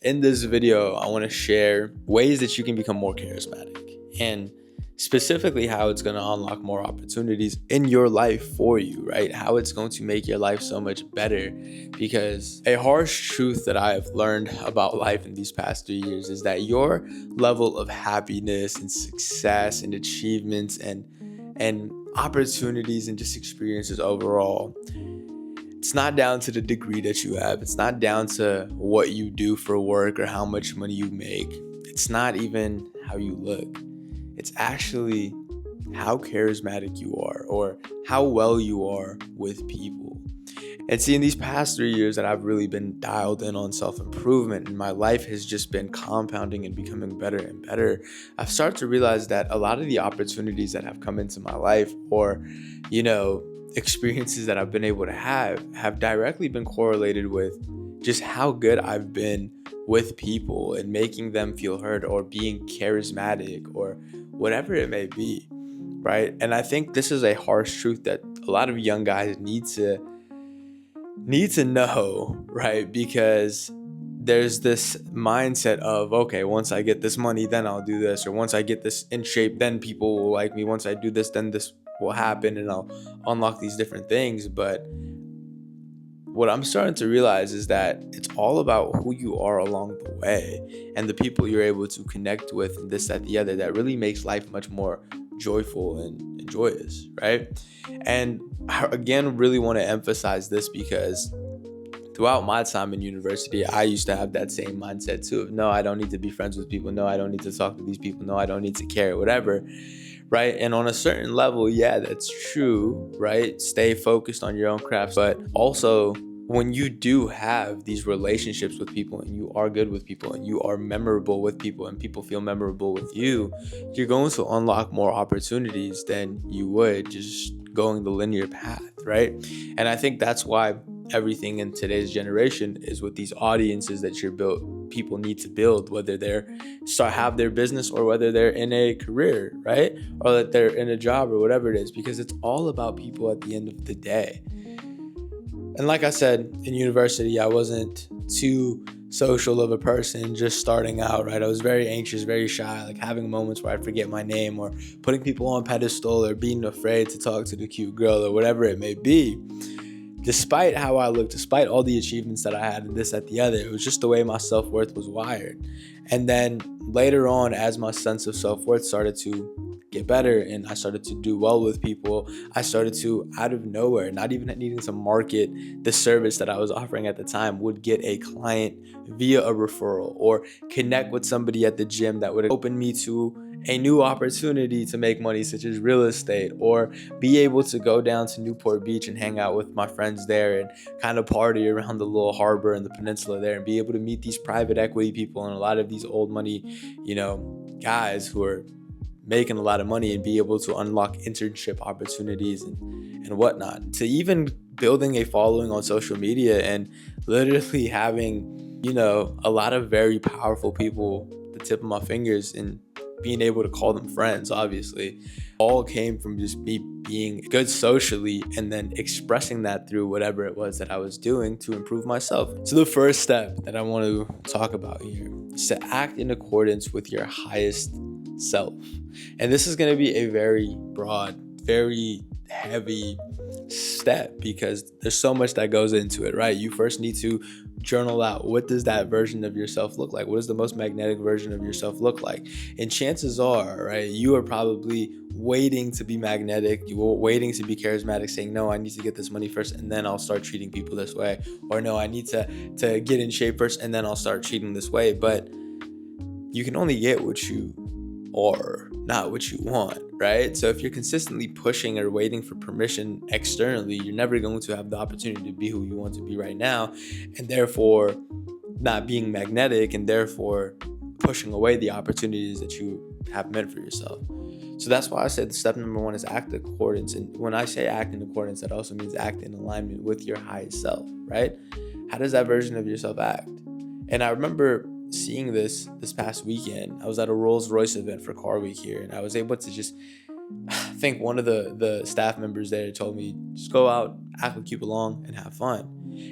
In this video, I want to share ways that you can become more charismatic and specifically how it's going to unlock more opportunities in your life for you, right? How it's going to make your life so much better. Because a harsh truth that I have learned about life in these past 3 years is that your level of happiness and success and achievements and opportunities and just experiences overall, it's not down to the degree that you have. It's not down to what you do for work or how much money you make. It's not even how you look. It's actually how charismatic you are or how well you are with people. And see, in these past 3 years that I've really been dialed in on self-improvement and my life has just been compounding and becoming better and better, I've started to realize that a lot of the opportunities that have come into my life or, experiences that I've been able to have directly been correlated with just how good I've been with people and making them feel heard or being charismatic or whatever it may be, right? And I think this is a harsh truth that a lot of young guys need to know, right? Because there's this mindset of, okay, once I get this money, then I'll do this, or once I get this in shape, then people will like me. Once I do this, then this will happen and I'll unlock these different things. But what I'm starting to realize is that it's all about who you are along the way and the people you're able to connect with and this, that, the other, that really makes life much more joyful and joyous, right? And I, again, really want to emphasize this because throughout my time in university, I used to have that same mindset too of, no, I don't need to be friends with people. No, I don't need to talk to these people. No, I don't need to care, whatever. Right. And on a certain level, yeah, that's true. Right. Stay focused on your own crafts. But also, when you do have these relationships with people and you are good with people and you are memorable with people and people feel memorable with you, you're going to unlock more opportunities than you would just going the linear path. Right. And I think that's why everything in today's generation is with these audiences that people need to build, whether they're have their business or whether they're in a career, right? Or that they're in a job or whatever it is, because it's all about people at the end of the day. And like I said, in university, I wasn't too social of a person just starting out, right? I was very anxious, very shy, like having moments where I forget my name or putting people on pedestal or being afraid to talk to the cute girl or whatever it may be. Despite how I looked, despite all the achievements that I had and this, that, the other, it was just the way my self-worth was wired. And then later on, as my sense of self-worth started to get better and I started to do well with people, I started to, out of nowhere, not even needing to market the service that I was offering at the time, would get a client via a referral or connect with somebody at the gym that would open me to a new opportunity to make money, such as real estate, or be able to go down to Newport Beach and hang out with my friends there and kind of party around the little harbor and the peninsula there and be able to meet these private equity people and a lot of these old money, guys who are making a lot of money and be able to unlock internship opportunities and whatnot, to even building a following on social media and literally having, a lot of very powerful people at the tip of my fingers and being able to call them friends, obviously, all came from just me being good socially and then expressing that through whatever it was that I was doing to improve myself. So the first step that I want to talk about here is to act in accordance with your highest self. And this is going to be a very broad, very heavy step because there's so much that goes into it, right? You first need to journal out, what does that version of yourself look like? What does the most magnetic version of yourself look like? And chances are, right, you are probably waiting to be magnetic, you were waiting to be charismatic, saying, no, I need to get this money first and then I'll start treating people this way, or no, I need to get in shape first and then I'll start treating this way. But you can only get what you are, not what you want, right? So if you're consistently pushing or waiting for permission externally, you're never going to have the opportunity to be who you want to be right now, and therefore not being magnetic and therefore pushing away the opportunities that you have meant for yourself. So that's why I said step number one is act in accordance. And when I say act in accordance, that also means act in alignment with your highest self, right? How does that version of yourself act? And I remember seeing this past weekend. I was at a Rolls Royce event for Car Week here, and I was able to just, I think one of the staff members there told me, just go out, act like you belong, and have fun.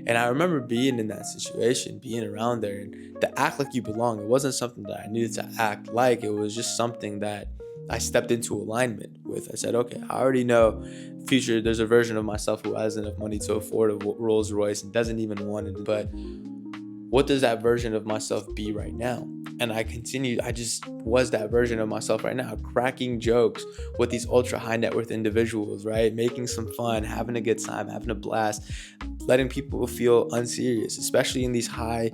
And I remember being in that situation, being around there, and to act like you belong, it wasn't something that I needed to act like. It was just something that I stepped into alignment with. I said, okay, I already know future, there's a version of myself who has enough money to afford a Rolls Royce and doesn't even want it. But what does that version of myself be right now? And I just was that version of myself right now, cracking jokes with these ultra high net worth individuals, right? Making some fun, having a good time, having a blast, letting people feel unserious, especially in these high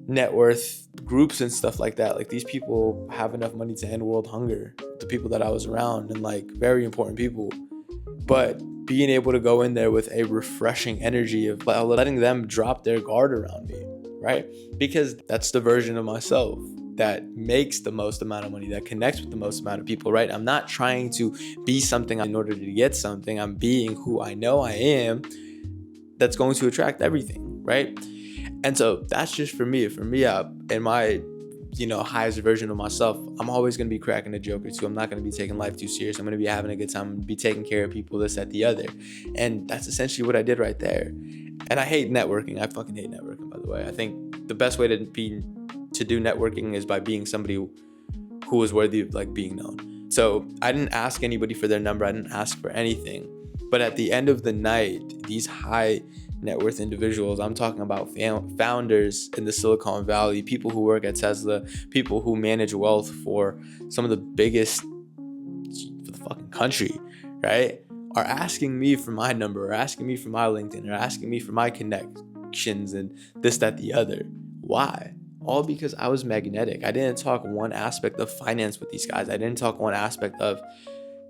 net worth groups and stuff like that. Like, these people have enough money to end world hunger, the people that I was around, and like very important people. But being able to go in there with a refreshing energy of letting them drop their guard around me, right? Because that's the version of myself that makes the most amount of money, that connects with the most amount of people, right? I'm not trying to be something in order to get something. I'm being who I know I am, that's going to attract everything, right? And so that's just for me. In my, highest version of myself, I'm always going to be cracking a joke or two. I'm not going to be taking life too serious. I'm going to be having a good time. I'm going to be taking care of people, this, that, the other. And that's essentially what I did right there. And I hate networking. I fucking hate networking, by the way. I think the best way to do networking is by being somebody who is worthy of like being known. So I didn't ask anybody for their number. I didn't ask for anything. But at the end of the night, these high net worth individuals, I'm talking about founders in the Silicon Valley, people who work at Tesla, people who manage wealth for some of the biggest for the fucking country, right, are asking me for my number, or asking me for my LinkedIn, or asking me for my connections and this, that, the other. Why? All because I was magnetic. I didn't talk one aspect of finance with these guys. I didn't talk one aspect of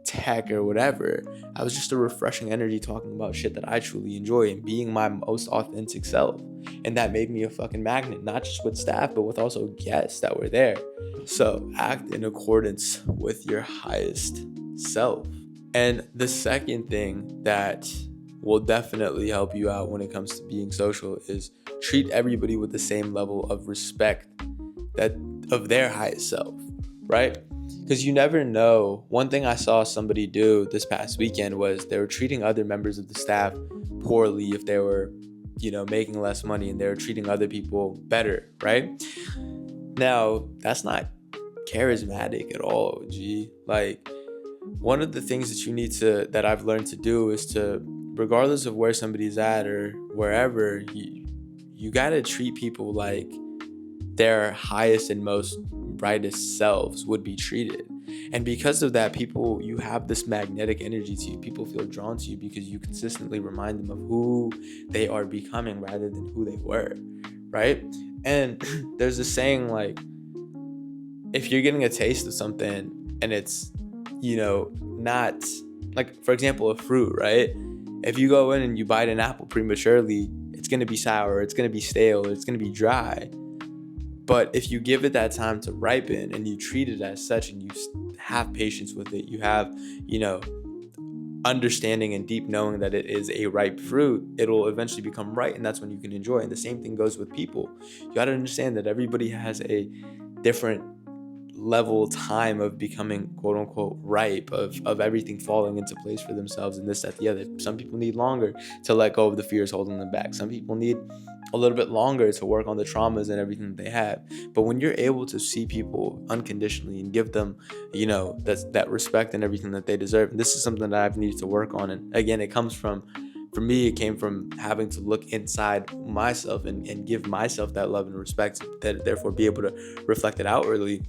tech or whatever. I was just a refreshing energy talking about shit that I truly enjoy and being my most authentic self. And that made me a fucking magnet, not just with staff, but with also guests that were there. So act in accordance with your highest self. And the second thing that will definitely help you out when it comes to being social is treat everybody with the same level of respect that of their highest self, right? Because you never know. One thing I saw somebody do this past weekend was they were treating other members of the staff poorly if they were, making less money, and they were treating other people better, right? Now, that's not charismatic at all, G. Like, one of the things that I've learned to do is to, regardless of where somebody's at or wherever, you gotta treat people like their highest and most brightest selves would be treated. And because of that, you have this magnetic energy to you. People feel drawn to you because you consistently remind them of who they are becoming rather than who they were, right? And there's this saying, like, if you're getting a taste of something and it's, not, like, for example, a fruit, right? If you go in and you bite an apple prematurely, it's going to be sour, it's going to be stale, it's going to be dry. But if you give it that time to ripen and you treat it as such, and you have patience with it, you have, understanding and deep knowing that it is a ripe fruit, it'll eventually become right, and that's when you can enjoy. And the same thing goes with people. You got to understand that everybody has a different level time of becoming quote unquote ripe, of everything falling into place for themselves, and this, that, the other. Some people need longer to let go of the fears holding them back. Some people need a little bit longer to work on the traumas and everything that they have. But when you're able to see people unconditionally and give them, that respect and everything that they deserve, and this is something that I've needed to work on. And again, for me, it came from having to look inside myself and give myself that love and respect, that therefore be able to reflect it outwardly.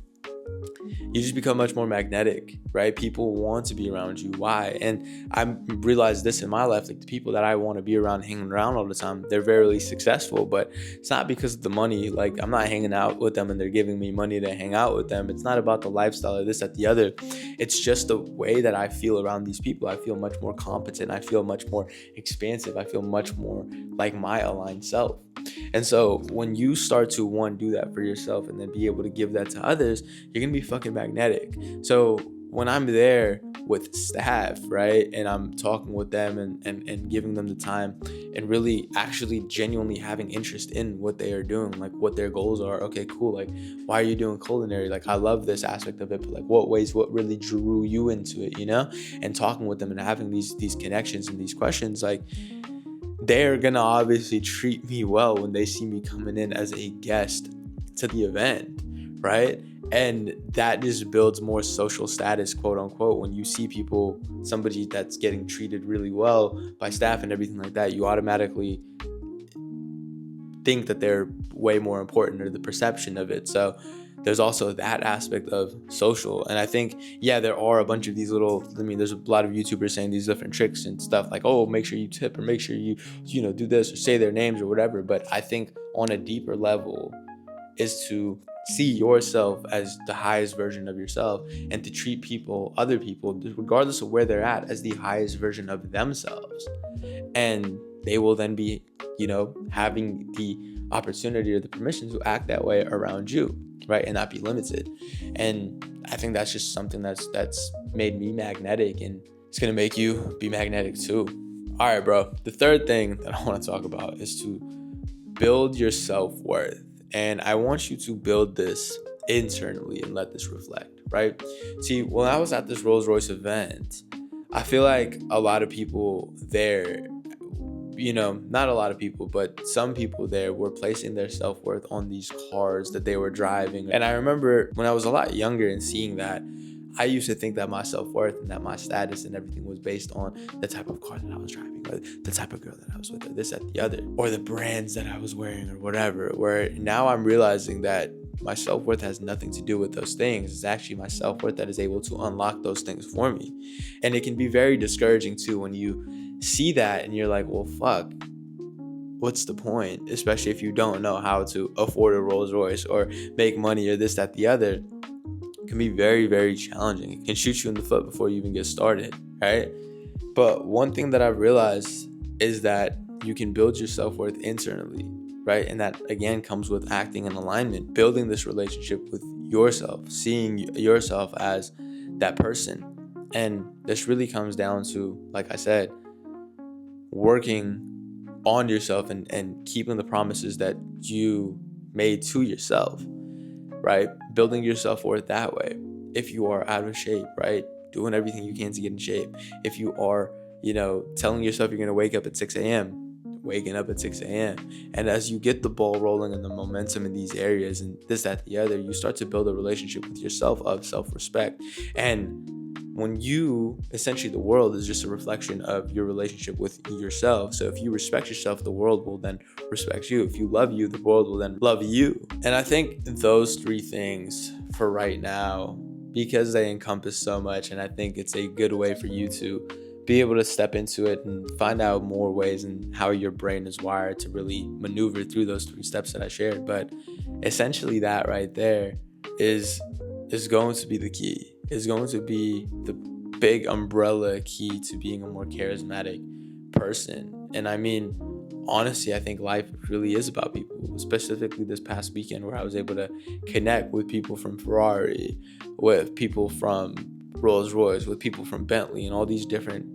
You just become much more magnetic, right? People want to be around you. Why? And I realized this in my life, like, the people that I want to be around, hanging around all the time, they're very successful, but it's not because of the money. Like, I'm not hanging out with them and they're giving me money to hang out with them. It's not about the lifestyle or this, that, the other. It's just the way that I feel around these people. I feel much more competent. I feel much more expansive. I feel much more like my aligned self. And so when you start to do that for yourself and then be able to give that to others, you're gonna be fucking magnetic. So when I'm there with staff, right, and I'm talking with them and giving them the time and really actually genuinely having interest in what they are doing, like what their goals are. Okay, cool. Like, why are you doing culinary? Like, I love this aspect of it, but like, what really drew you into it, and talking with them and having these connections and these questions, like, they're gonna obviously treat me well when they see me coming in as a guest to the event, right? And that just builds more social status, quote unquote. When you see people, somebody that's getting treated really well by staff and everything like that, you automatically think that they're way more important, or the perception of it. So there's also that aspect of social. And I think, yeah, there are a bunch of these there's a lot of YouTubers saying these different tricks and stuff like, oh, make sure you tip, or make sure you do this, or say their names or whatever. But I think on a deeper level is to see yourself as the highest version of yourself, and to treat other people, regardless of where they're at, as the highest version of themselves. And they will then be, having the opportunity or the permission to act that way around you, right? And not be limited. And I think that's just something that's made me magnetic, and it's gonna make you be magnetic too. All right, bro. The third thing that I want to talk about is to build your self-worth. And I want you to build this internally and let this reflect, right? See, when I was at this Rolls-Royce event, I feel like a lot of people there, not a lot of people, but some people there were placing their self-worth on these cars that they were driving. And I remember when I was a lot younger and seeing that, I used to think that my self-worth and that my status and everything was based on the type of car that I was driving, or the type of girl that I was with, or this, that, the other, or the brands that I was wearing, or whatever. Where now I'm realizing that my self-worth has nothing to do with those things. It's actually my self-worth that is able to unlock those things for me. And it can be very discouraging too when you see that and you're like, well, fuck, what's the point? Especially if you don't know how to afford a Rolls Royce or make money or this, that, the other. It can be very, very challenging. It can shoot you in the foot before you even get started, right? But one thing that I've realized is that you can build your self-worth internally, right? And that, again, comes with acting in alignment, building this relationship with yourself, seeing yourself as that person. And this really comes down to, like I said, working on yourself and keeping the promises that you made to yourself, right? Building your self-worth that way. If you are out of shape, right? Doing everything you can to get in shape. If you are, telling yourself you're going to wake up at 6 a.m., waking up at 6 a.m. And as you get the ball rolling and the momentum in these areas and this, that, the other, you start to build a relationship with yourself of self-respect. And when essentially the world is just a reflection of your relationship with yourself. So if you respect yourself, the world will then respect you. If you love you, the world will then love you. And I think those three things for right now, because they encompass so much, and I think it's a good way for you to be able to step into it and find out more ways and how your brain is wired to really maneuver through those three steps that I shared. But essentially that right there is going to be the key. Is going to be the big umbrella key to being a more charismatic person. And I mean, honestly, I think life really is about people, specifically this past weekend where I was able to connect with people from Ferrari, with people from Rolls-Royce, with people from Bentley, and all these different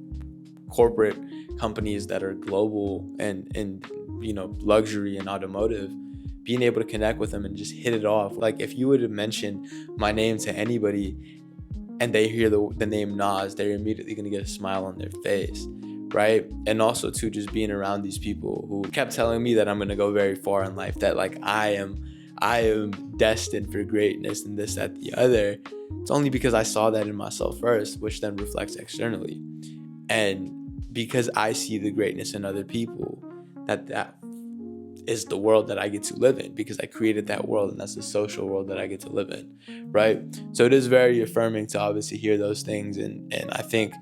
corporate companies that are global and luxury and automotive. Being able to connect with them and just hit it off. Like if you would have mentioned my name to anybody and they hear the name Nas, they're immediately going to get a smile on their face, right? And also too, just being around these people who kept telling me that I'm going to go very far in life, that like I am destined for greatness and this, that, the other. It's only because I saw that in myself first, which then reflects externally. And because I see the greatness in other people, that is the world that I get to live in, because I created that world, and that's the social world that I get to live in, right? So it is very affirming to obviously hear those things, and I think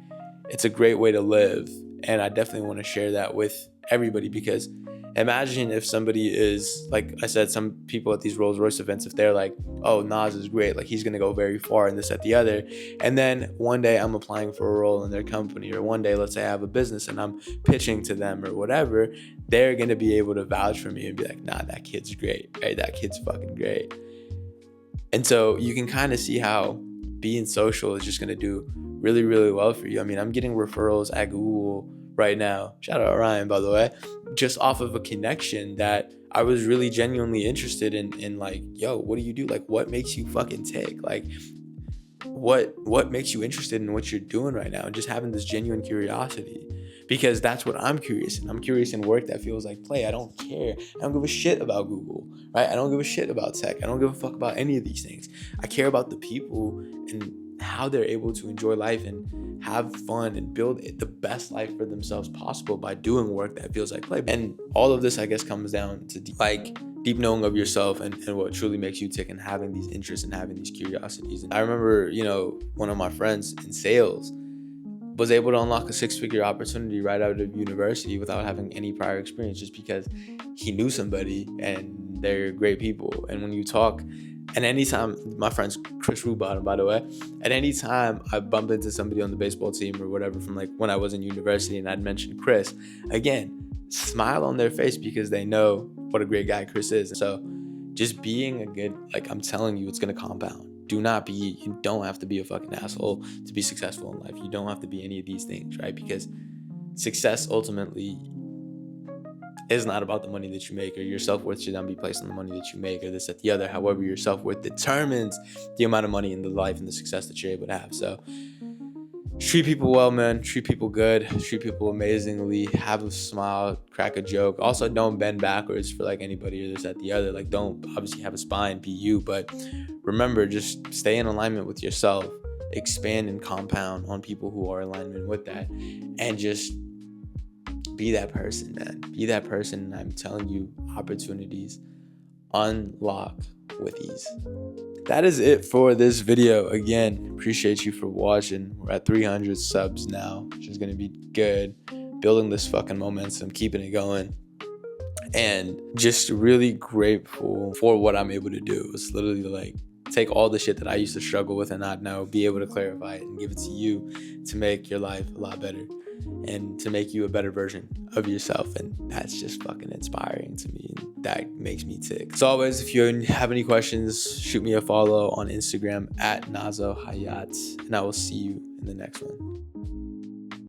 it's a great way to live, and I definitely want to share that with everybody, because imagine if somebody is, like I said, some people at these Rolls-Royce events, if they're like, oh, Nas is great, like he's going to go very far and this, that, the other, and then one day I'm applying for a role in their company, or one day, let's say I have a business and I'm pitching to them or whatever, they're going to be able to vouch for me and be like, nah, that kid's great, right? That kid's fucking great. And so you can kind of see how being social is just going to do really, really well for you. I mean, I'm getting referrals at Google right now. Shout out Ryan, by the way, just off of a connection that I was really genuinely interested in like, yo, what do you do? Like, what makes you fucking tick? Like, what makes you interested in what you're doing right now? And just having this genuine curiosity. because that's what I'm curious in. I'm curious in work that feels like play. I don't care. I don't give a shit about Google, right? I don't give a shit about tech. I don't give a fuck about any of these things. I care about the people and how they're able to enjoy life and have fun and build the best life for themselves possible by doing work that feels like play. And all of this, I guess, comes down to deep knowing of yourself and what truly makes you tick, and having these interests and having these curiosities. And I remember, one of my friends in sales was able to unlock a 6-figure opportunity right out of university without having any prior experience, just because he knew somebody and they're great people. And when you talk, and anytime, my friend's Chris Rubottom, by the way, at any time I bump into somebody on the baseball team or whatever from like when I was in university and I'd mention Chris, again, smile on their face because they know what a great guy Chris is. So just being a good, I'm telling you, it's going to compound. You don't have to be a fucking asshole to be successful in life. You don't have to be any of these things, right? Because success ultimately is not about the money that you make, or your self-worth should not be placed on the money that you make, or this, that, the other. However, your self-worth determines the amount of money in the life and the success that you're able to have. So treat people well, man. Treat people good. Treat people amazingly. Have a smile. Crack a joke. Also, don't bend backwards for anybody or this, that, the other. Don't obviously have a spine, be you, but remember, just stay in alignment with yourself. Expand and compound on people who are in alignment with that, and just be that person, man. Be that person, and I'm telling you, opportunities unlock with ease. That is it for this video. Again, appreciate you for watching. We're at 300 subs now, which is going to be good. Building this fucking momentum, keeping it going. And just really grateful for what I'm able to do. It's literally take all the shit that I used to struggle with and not know, be able to clarify it and give it to you to make your life a lot better and to make you a better version of yourself. And that's just fucking inspiring to me, and that makes me tick. As always, if you have any questions, shoot me a follow on Instagram at Nazo Hayat, and I will see you in the next one.